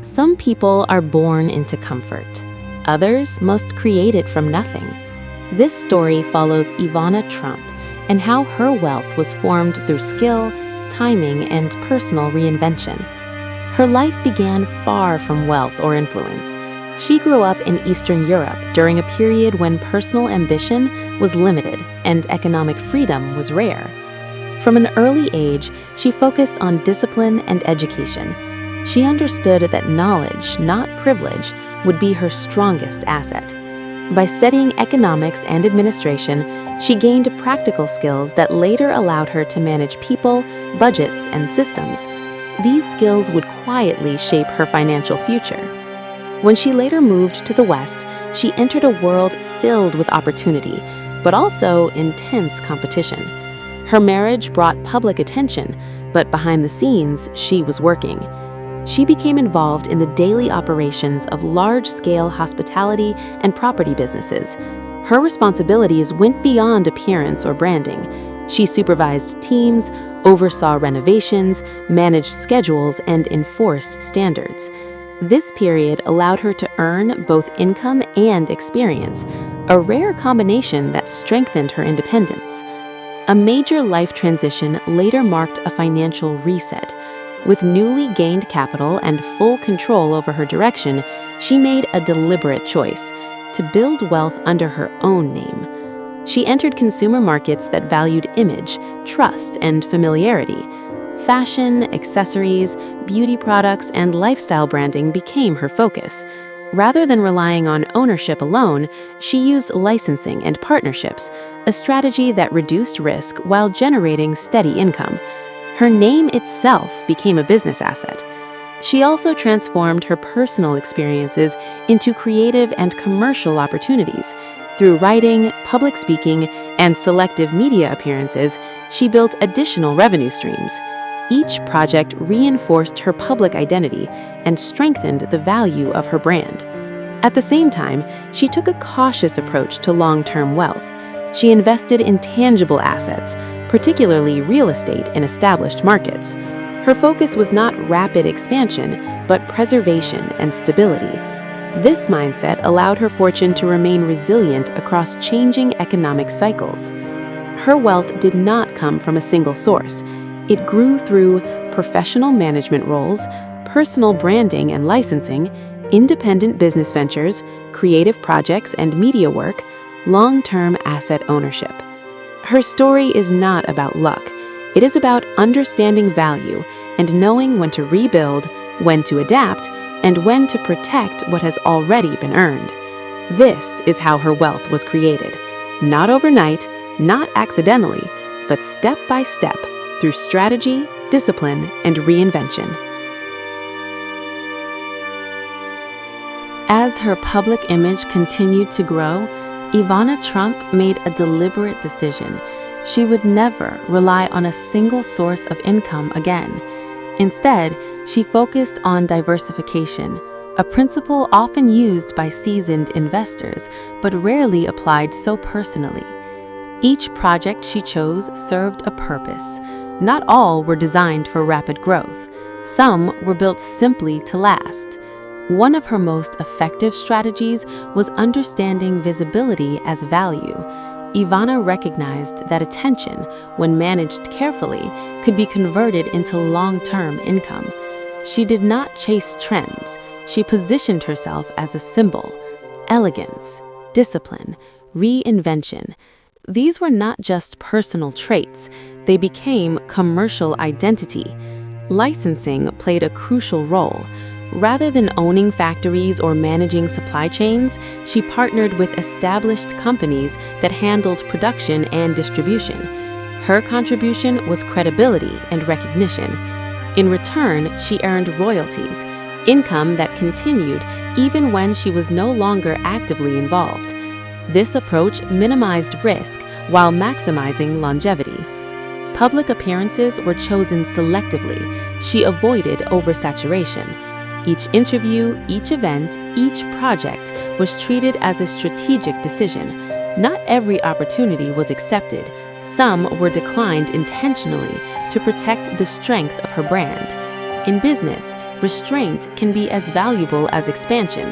Some people are born into comfort. Others must create it from nothing. This story follows Ivana Trump and how her wealth was formed through skill, timing, and personal reinvention. Her life began far from wealth or influence. She grew up in Eastern Europe during a period when personal ambition was limited and economic freedom was rare. From an early age, she focused on discipline and education. She understood that knowledge, not privilege, would be her strongest asset. By studying economics and administration, she gained practical skills that later allowed her to manage people, budgets, and systems. These skills would quietly shape her financial future. When she later moved to the West, she entered a world filled with opportunity, but also intense competition. Her marriage brought public attention, but behind the scenes, she was working. She became involved in the daily operations of large-scale hospitality and property businesses. Her responsibilities went beyond appearance or branding. She supervised teams, oversaw renovations, managed schedules, and enforced standards. This period allowed her to earn both income and experience, a rare combination that strengthened her independence. A major life transition later marked a financial reset. With newly gained capital and full control over her direction, she made a deliberate choice to build wealth under her own name. She entered consumer markets that valued image, trust, and familiarity. Fashion, accessories, beauty products, and lifestyle branding became her focus. Rather than relying on ownership alone, she used licensing and partnerships, a strategy that reduced risk while generating steady income. Her name itself became a business asset. She also transformed her personal experiences into creative and commercial opportunities. Through writing, public speaking, and selective media appearances, she built additional revenue streams. Each project reinforced her public identity and strengthened the value of her brand. At the same time, she took a cautious approach to long-term wealth. She invested in tangible assets, particularly real estate in established markets. Her focus was not rapid expansion, but preservation and stability. This mindset allowed her fortune to remain resilient across changing economic cycles. Her wealth did not come from a single source. It grew through professional management roles, personal branding and licensing, independent business ventures, creative projects and media work, long-term asset ownership. Her story is not about luck. It is about understanding value and knowing when to rebuild, when to adapt, and when to protect what has already been earned. This is how her wealth was created. Not overnight, not accidentally, but step by step through strategy, discipline, and reinvention. As her public image continued to grow, Ivana Trump made a deliberate decision. She would never rely on a single source of income again. Instead, she focused on diversification, a principle often used by seasoned investors, but rarely applied so personally. Each project she chose served a purpose. Not all were designed for rapid growth. Some were built simply to last. One of her most effective strategies was understanding visibility as value. Ivana recognized that attention, when managed carefully, could be converted into long-term income. She did not chase trends. She positioned herself as a symbol. Elegance, discipline, reinvention. These were not just personal traits. They became commercial identity. Licensing played a crucial role. Rather than owning factories or managing supply chains, she partnered with established companies that handled production and distribution. Her contribution was credibility and recognition. In return, she earned royalties, income that continued even when she was no longer actively involved. This approach minimized risk while maximizing longevity. Public appearances were chosen selectively. She avoided oversaturation. Each interview, each event, each project was treated as a strategic decision. Not every opportunity was accepted. Some were declined intentionally to protect the strength of her brand. In business, restraint can be as valuable as expansion.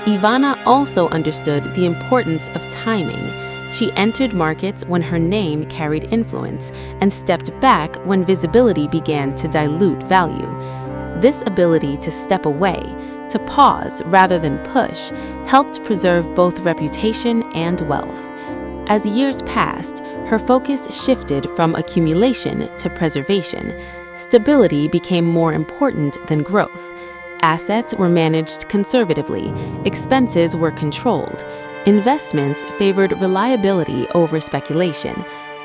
Ivana also understood the importance of timing. She entered markets when her name carried influence and stepped back when visibility began to dilute value. This ability to step away, to pause rather than push, helped preserve both reputation and wealth. As years passed, her focus shifted from accumulation to preservation. Stability became more important than growth. Assets were managed conservatively, expenses were controlled. Investments favored reliability over speculation.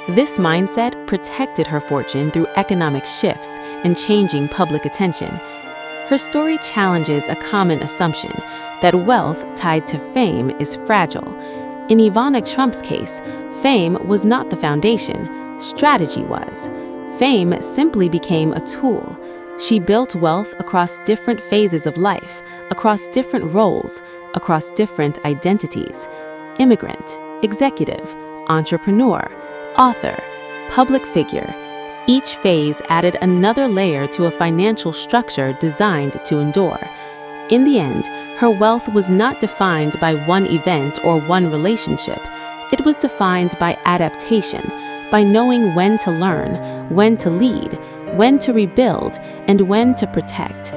This mindset protected her fortune through economic shifts and changing public attention. Her story challenges a common assumption that wealth tied to fame is fragile. In Ivana Trump's case, fame was not the foundation, strategy was. Fame simply became a tool. She built wealth across different phases of life, across different roles, across different identities. Immigrant, executive, entrepreneur, author, public figure. Each phase added another layer to a financial structure designed to endure. In the end, her wealth was not defined by one event or one relationship. It was defined by adaptation, by knowing when to learn, when to lead, when to rebuild, and when to protect.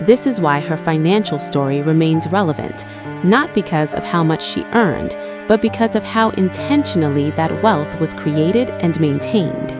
This is why her financial story remains relevant, not because of how much she earned, but because of how intentionally that wealth was created and maintained.